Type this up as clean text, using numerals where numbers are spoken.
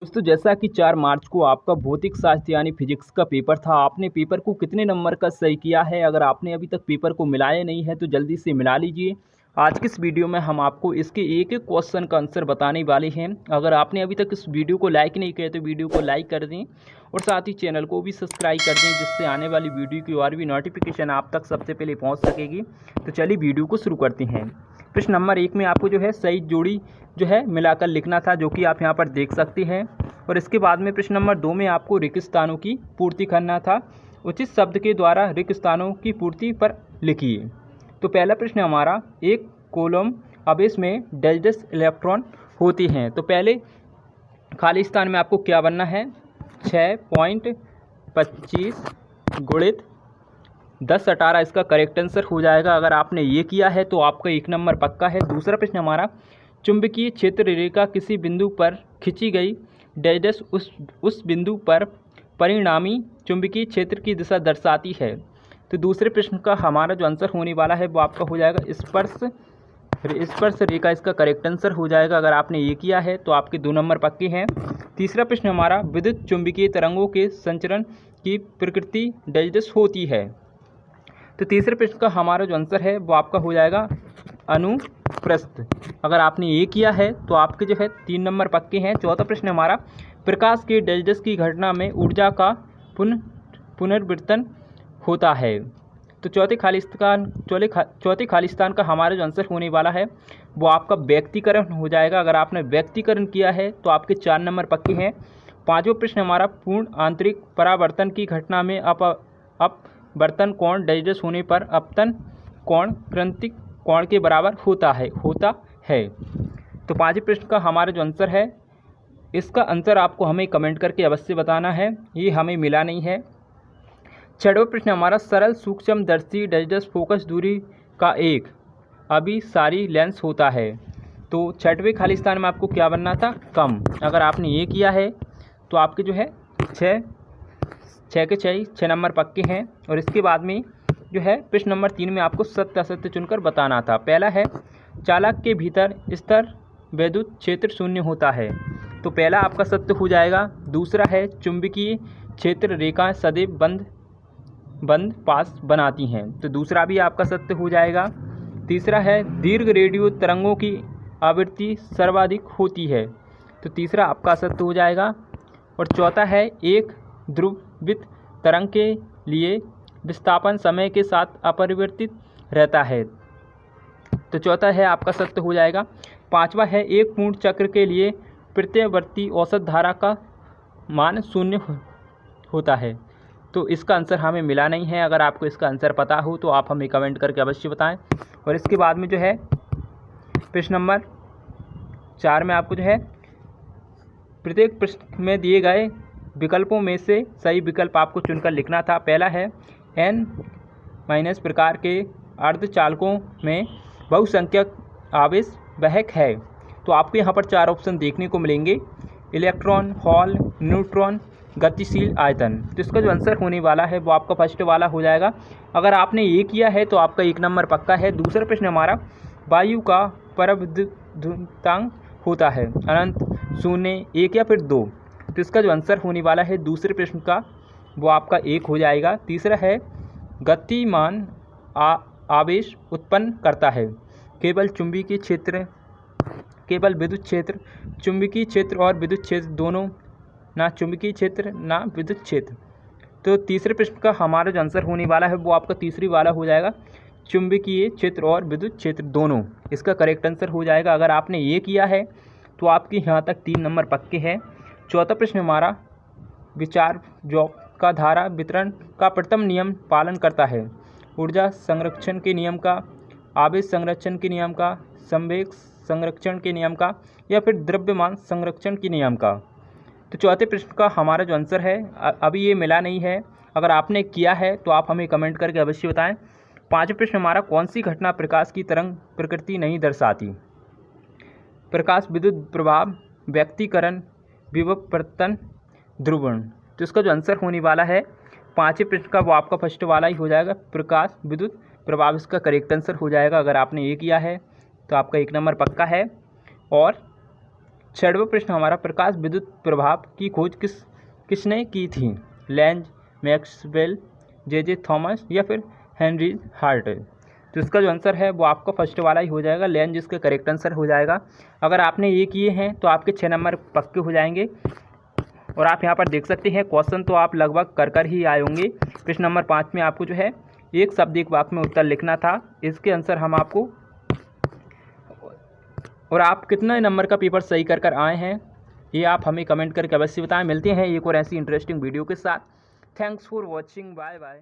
दोस्तों जैसा कि 4 मार्च को आपका भौतिक शास्त्र यानी फिजिक्स का पेपर था। आपने पेपर को कितने नंबर का सही किया है? अगर आपने अभी तक पेपर को मिलाया नहीं है तो जल्दी से मिला लीजिए। आज की इस वीडियो में हम आपको इसके एक एक क्वेश्चन का आंसर बताने वाले हैं। अगर आपने अभी तक इस वीडियो को लाइक नहीं किया तो वीडियो को लाइक कर दें और साथ ही चैनल को भी सब्सक्राइब कर दें, जिससे आने वाली वीडियो की और भी नोटिफिकेशन आप तक सबसे पहले पहुँच सकेगी। तो चलिए वीडियो को शुरू करते हैं। प्रश्न नंबर 1 में आपको जो है सही जोड़ी जो है मिलाकर लिखना था, जो कि आप यहाँ पर देख सकते हैं। और इसके बाद में प्रश्न नंबर 2 में आपको रिक्त स्थानों की पूर्ति करना था। उचित शब्द के द्वारा रिक्त स्थानों की पूर्ति पर लिखिए। तो पहला प्रश्न हमारा, एक कॉलम आवेश में डैश इलेक्ट्रॉन होते हैं। तो पहले खाली स्थान में आपको क्या बनना है, 6.25 गुणित 10/18 इसका करेक्ट आंसर हो जाएगा। अगर आपने ये किया है तो आपका 1 नंबर पक्का है। दूसरा प्रश्न हमारा, चुंबकीय क्षेत्र रेखा किसी बिंदु पर खींची गई डैश उस बिंदु पर परिणामी चुंबकीय क्षेत्र की दिशा दर्शाती है। तो दूसरे प्रश्न का हमारा जो आंसर होने वाला है वो आपका हो जाएगा स्पर्श रेखा इसका करेक्ट आंसर हो जाएगा। अगर आपने ये किया है तो आपके 2 नंबर पक्के हैं। तीसरा प्रश्न हमारा, विद्युत चुंबकीय तरंगों के संचरण की प्रकृति डैश होती है। तो तीसरे प्रश्न का हमारा जो आंसर है वो आपका हो जाएगा अनुप्रस्थ। अगर आपने ये किया है तो आपके जो है 3 नंबर पक्के हैं। चौथा प्रश्न हमारा, प्रकाश के डैश की घटना में ऊर्जा का पुनर्वितरण होता है। तो चौथे खाली स्थान का हमारा जो आंसर होने वाला है वो आपका व्यक्तिकरण हो जाएगा। अगर आपने व्यक्तिकरण किया है तो आपके 4 नंबर पक्के हैं। पाँचवा प्रश्न हमारा, पूर्ण आंतरिक परावर्तन की घटना में अपवर्तन कोण डैश होने पर अपतन कोण क्रांतिक कोण के बराबर होता है। तो पाँचवें प्रश्न का हमारा जो आंसर है इसका आंसर आपको हमें कमेंट करके अवश्य बताना है, ये हमें मिला नहीं है। छठवां प्रश्न हमारा, सरल सूक्ष्मदर्शी डैश फोकस दूरी का एक अभिसारी लेंस होता है। तो छठवें खाली स्थान में आपको क्या बनना था, कम। अगर आपने ये किया है तो आपके जो है 6 नंबर पक्के हैं। और इसके बाद में जो है प्रश्न नंबर 3 में आपको सत्य असत्य चुनकर बताना था। पहला है, चालक के भीतर स्तर विद्युत क्षेत्र शून्य होता है। तो पहला आपका सत्य हो जाएगा। दूसरा है, चुंबकीय क्षेत्र रेखाएं सदैव बंद पास बनाती हैं। तो दूसरा भी आपका सत्य हो जाएगा। तीसरा है, दीर्घ रेडियो तरंगों की आवृत्ति सर्वाधिक होती है। तो तीसरा आपका सत्य हो जाएगा। और चौथा है, एक ध्रुवित तरंग के लिए विस्थापन समय के साथ अपरिवर्तित रहता है। तो चौथा है आपका सत्य हो जाएगा। पांचवा है, एक पूर्ण चक्र के लिए प्रत्यावर्ती औसत धारा का मान 0 होता है। तो इसका आंसर हमें मिला नहीं है। अगर आपको इसका आंसर पता हो तो आप हमें कमेंट करके अवश्य बताएं। और इसके बाद में जो है प्रश्न नंबर 4 में आपको जो है प्रत्येक प्रश्न में दिए गए विकल्पों में से सही विकल्प आपको चुनकर लिखना था। पहला है, n- प्रकार के अर्धचालकों में बहुसंख्यक आवेश वाहक है। तो आपको यहाँ पर 4 ऑप्शन देखने को मिलेंगे, इलेक्ट्रॉन, हॉल, न्यूट्रॉन, गतिशील आयतन। तो इसका जो आंसर होने वाला है वो आपका फर्स्ट वाला हो जाएगा। अगर आपने ये किया है तो आपका 1 नंबर पक्का है। दूसरा प्रश्न हमारा, वायु का पराविद्युतांक होता है अनंत, 0, 1 या फिर 2। तो इसका जो आंसर होने वाला है दूसरे प्रश्न का वो आपका 1 हो जाएगा। तीसरा है, गतिमान आवेश उत्पन्न करता है केवल विद्युत क्षेत्र, चुंबकीय क्षेत्र और विद्युत क्षेत्र दोनों, ना चुंबकीय क्षेत्र ना विद्युत क्षेत्र। तो तीसरे प्रश्न का हमारा जो आंसर होने वाला है वो आपका तीसरी वाला हो जाएगा, चुंबकीय क्षेत्र और विद्युत क्षेत्र दोनों। इसका करेक्ट आंसर हो जाएगा। अगर आपने ये किया है तो आपके यहाँ तक 3 नंबर पक्के हैं। चौथा प्रश्न हमारा, विचार जो का धारा वितरण का प्रथम नियम पालन करता है, ऊर्जा संरक्षण के नियम का, आवेश संरक्षण के नियम का, संवेग संरक्षण के नियम का, या फिर द्रव्यमान संरक्षण के नियम का। तो चौथे प्रश्न का हमारा जो आंसर है अभी ये मिला नहीं है। अगर आपने किया है तो आप हमें कमेंट करके अवश्य बताएं। पाँचवें प्रश्न हमारा, कौन सी घटना प्रकाश की तरंग प्रकृति नहीं दर्शाती, प्रकाश विद्युत प्रभाव, व्यक्तिकरण, विवर्तन, ध्रुवण। तो इसका जो आंसर होने वाला है 5वें प्रश्न का वो आपका फर्स्ट वाला ही हो जाएगा, प्रकाश विद्युत प्रभाव इसका करेक्ट आंसर हो जाएगा। अगर आपने ये किया है तो आपका 1 नंबर पक्का है। और 6वां प्रश्न हमारा, प्रकाश विद्युत प्रभाव की खोज किसने की थी? लेंज, मैक्सवेल, जे थॉमस या फिर हेनरी हार्ट। तो इसका जो आंसर है वो आपका फर्स्ट वाला ही हो जाएगा, लेंज इसका करेक्ट आंसर हो जाएगा। अगर आपने ये किए हैं तो आपके 6 नंबर पक्के हो जाएंगे। और आप यहाँ पर देख सकते हैं क्वेश्चन तो आप लगभग कर ही आए होंगे। प्रश्न नंबर 5 में आपको जो है एक शब्द एक वाक्य में उत्तर लिखना था, इसके आंसर हम आपको, और आप कितने नंबर का पेपर सही कर आए हैं ये आप हमें कमेंट करके अवश्य बताएं। मिलते हैं एक और ऐसी इंटरेस्टिंग वीडियो के साथ। Thanks for watching, bye bye.